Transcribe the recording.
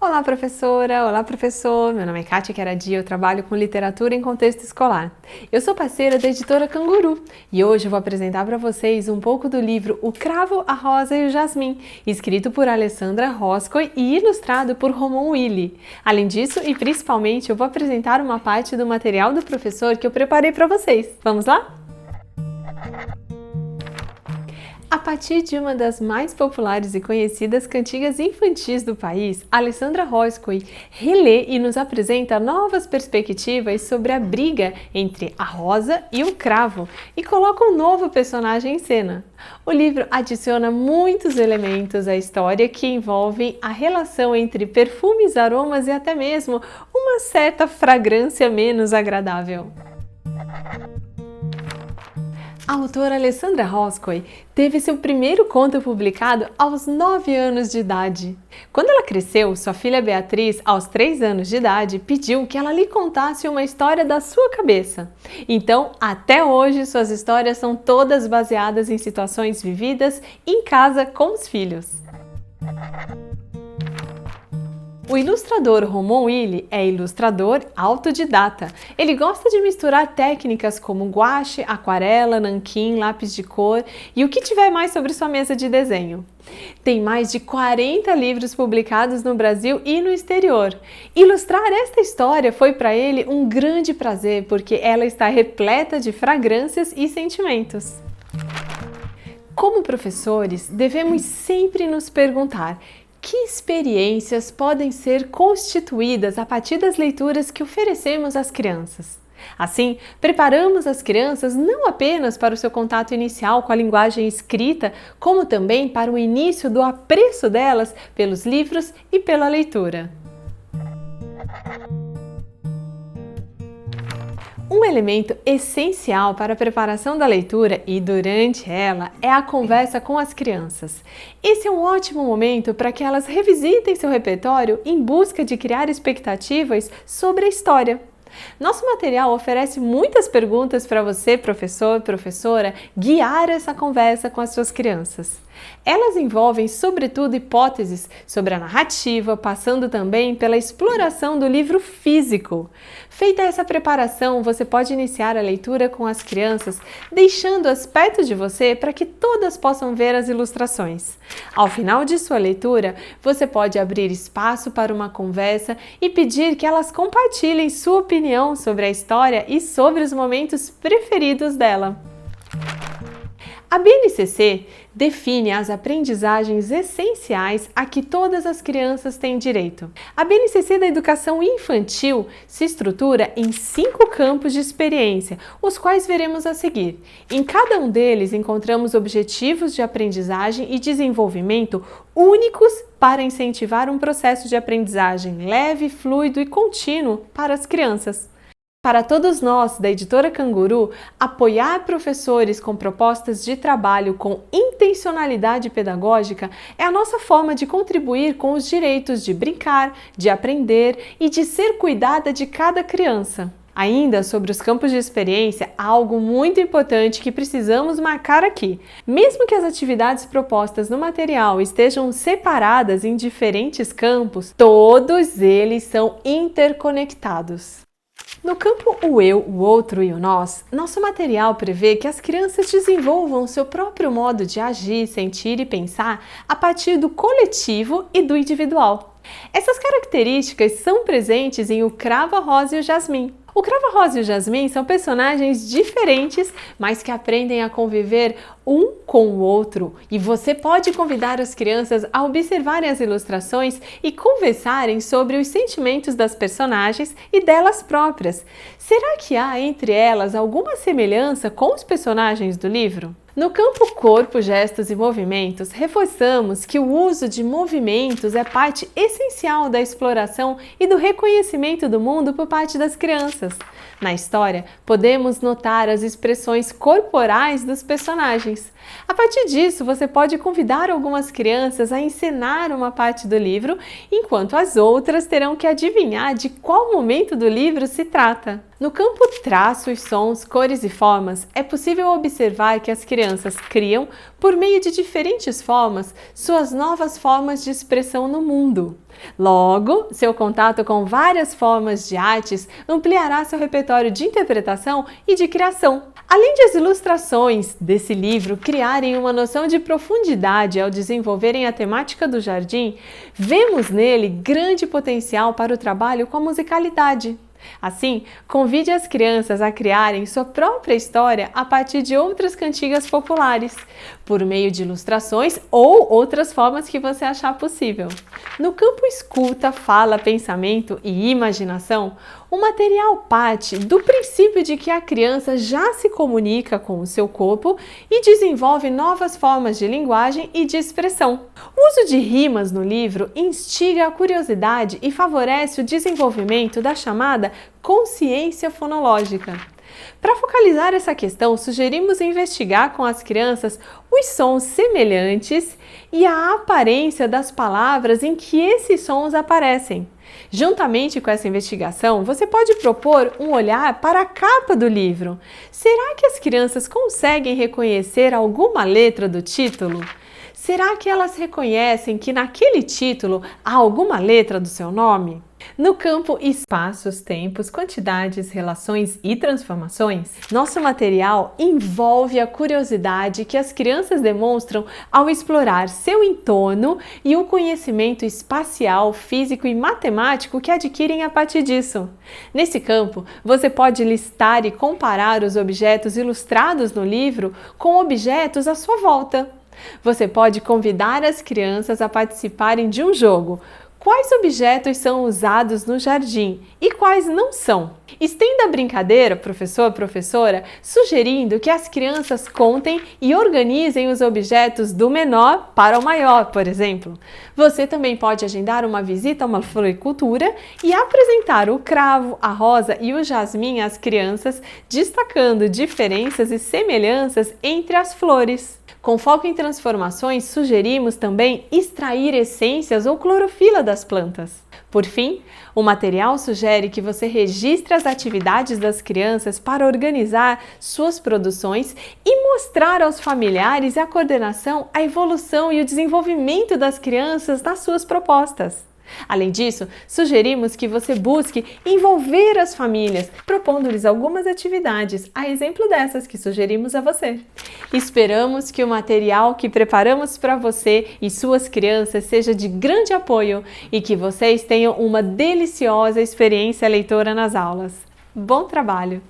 Olá, professora! Olá, professor! Meu nome é Kátia Queradia, eu trabalho com literatura em contexto escolar. Eu sou parceira da editora Canguru e hoje eu vou apresentar para vocês um pouco do livro O Cravo, a Rosa e o Jasmim, escrito por Alessandra Roscoe e ilustrado por Romão Willi. Além disso, e principalmente, eu vou apresentar uma parte do material do professor que eu preparei para vocês. Vamos lá? A partir de uma das mais populares e conhecidas cantigas infantis do país, Alessandra Roscoe relê e nos apresenta novas perspectivas sobre a briga entre a rosa e o cravo e coloca um novo personagem em cena. O livro adiciona muitos elementos à história que envolvem a relação entre perfumes, aromas e até mesmo uma certa fragrância menos agradável. A autora Alessandra Roscoe teve seu primeiro conto publicado aos 9 anos de idade. Quando ela cresceu, sua filha Beatriz, aos 3 anos de idade, pediu que ela lhe contasse uma história da sua cabeça. Então, até hoje, suas histórias são todas baseadas em situações vividas em casa com os filhos. O ilustrador Romão Willi é ilustrador autodidata. Ele gosta de misturar técnicas como guache, aquarela, nanquim, lápis de cor e o que tiver mais sobre sua mesa de desenho. Tem mais de 40 livros publicados no Brasil e no exterior. Ilustrar esta história foi para ele um grande prazer porque ela está repleta de fragrâncias e sentimentos. Como professores, devemos sempre nos perguntar: que experiências podem ser constituídas a partir das leituras que oferecemos às crianças? Assim, preparamos as crianças não apenas para o seu contato inicial com a linguagem escrita, como também para o início do apreço delas pelos livros e pela leitura. Um elemento essencial para a preparação da leitura e durante ela é a conversa com as crianças. Esse é um ótimo momento para que elas revisitem seu repertório em busca de criar expectativas sobre a história. Nosso material oferece muitas perguntas para você, professor, professora, guiar essa conversa com as suas crianças. Elas envolvem, sobretudo, hipóteses sobre a narrativa, passando também pela exploração do livro físico. Feita essa preparação, você pode iniciar a leitura com as crianças, deixando-as perto de você para que todas possam ver as ilustrações. Ao final de sua leitura, você pode abrir espaço para uma conversa e pedir que elas compartilhem sua opinião sobre a história e sobre os momentos preferidos dela. A BNCC define as aprendizagens essenciais a que todas as crianças têm direito. A BNCC da educação infantil se estrutura em 5 campos de experiência, os quais veremos a seguir. Em cada um deles encontramos objetivos de aprendizagem e desenvolvimento únicos para incentivar um processo de aprendizagem leve, fluido e contínuo para as crianças. Para todos nós, da editora Canguru, apoiar professores com propostas de trabalho com intencionalidade pedagógica é a nossa forma de contribuir com os direitos de brincar, de aprender e de ser cuidada de cada criança. Ainda sobre os campos de experiência, há algo muito importante que precisamos marcar aqui. Mesmo que as atividades propostas no material estejam separadas em diferentes campos, todos eles são interconectados. No campo o eu, o outro e o nós, nosso material prevê que as crianças desenvolvam seu próprio modo de agir, sentir e pensar a partir do coletivo e do individual. Essas características são presentes em O Cravo, a Rosa e o Jasmim. O Cravo, a Rosa e o Jasmim são personagens diferentes, mas que aprendem a conviver um com o outro. E você pode convidar as crianças a observarem as ilustrações e conversarem sobre os sentimentos das personagens e delas próprias. Será que há entre elas alguma semelhança com os personagens do livro? No campo corpo, gestos e movimentos, reforçamos que o uso de movimentos é parte essencial da exploração e do reconhecimento do mundo por parte das crianças. Na história, podemos notar as expressões corporais dos personagens. detalhes. A partir disso, você pode convidar algumas crianças a encenar uma parte do livro, enquanto as outras terão que adivinhar de qual momento do livro se trata. No campo traços, sons, cores e formas, é possível observar que as crianças criam, por meio de diferentes formas, suas novas formas de expressão no mundo. Logo, seu contato com várias formas de artes ampliará seu repertório de interpretação e de criação. Além de as ilustrações desse livro criarem uma noção de profundidade ao desenvolverem a temática do jardim, vemos nele grande potencial para o trabalho com a musicalidade. Assim, convide as crianças a criarem sua própria história a partir de outras cantigas populares, por meio de ilustrações ou outras formas que você achar possível. No campo escuta, fala, pensamento e imaginação, o material parte do princípio de que a criança já se comunica com o seu corpo e desenvolve novas formas de linguagem e de expressão. O uso de rimas no livro instiga a curiosidade e favorece o desenvolvimento da chamada consciência fonológica. Para focalizar essa questão, sugerimos investigar com as crianças os sons semelhantes e a aparência das palavras em que esses sons aparecem. Juntamente com essa investigação, você pode propor um olhar para a capa do livro. Será que as crianças conseguem reconhecer alguma letra do título? Será que elas reconhecem que naquele título há alguma letra do seu nome? No campo espaços, tempos, quantidades, relações e transformações, nosso material envolve a curiosidade que as crianças demonstram ao explorar seu entorno e o conhecimento espacial, físico e matemático que adquirem a partir disso. Nesse campo, você pode listar e comparar os objetos ilustrados no livro com objetos à sua volta. Você pode convidar as crianças a participarem de um jogo. Quais objetos são usados no jardim e quais não são? Estenda a brincadeira, professor, professora, sugerindo que as crianças contem e organizem os objetos do menor para o maior, por exemplo. Você também pode agendar uma visita a uma floricultura e apresentar o cravo, a rosa e o jasmim às crianças, destacando diferenças e semelhanças entre as flores. Com foco em transformações, sugerimos também extrair essências ou clorofila das plantas. Por fim, o material sugere que você registre as atividades das crianças para organizar suas produções e mostrar aos familiares e à coordenação a evolução e o desenvolvimento das crianças nas suas propostas. Além disso, sugerimos que você busque envolver as famílias, propondo-lhes algumas atividades, a exemplo dessas que sugerimos a você. Esperamos que o material que preparamos para você e suas crianças seja de grande apoio e que vocês tenham uma deliciosa experiência leitora nas aulas. Bom trabalho!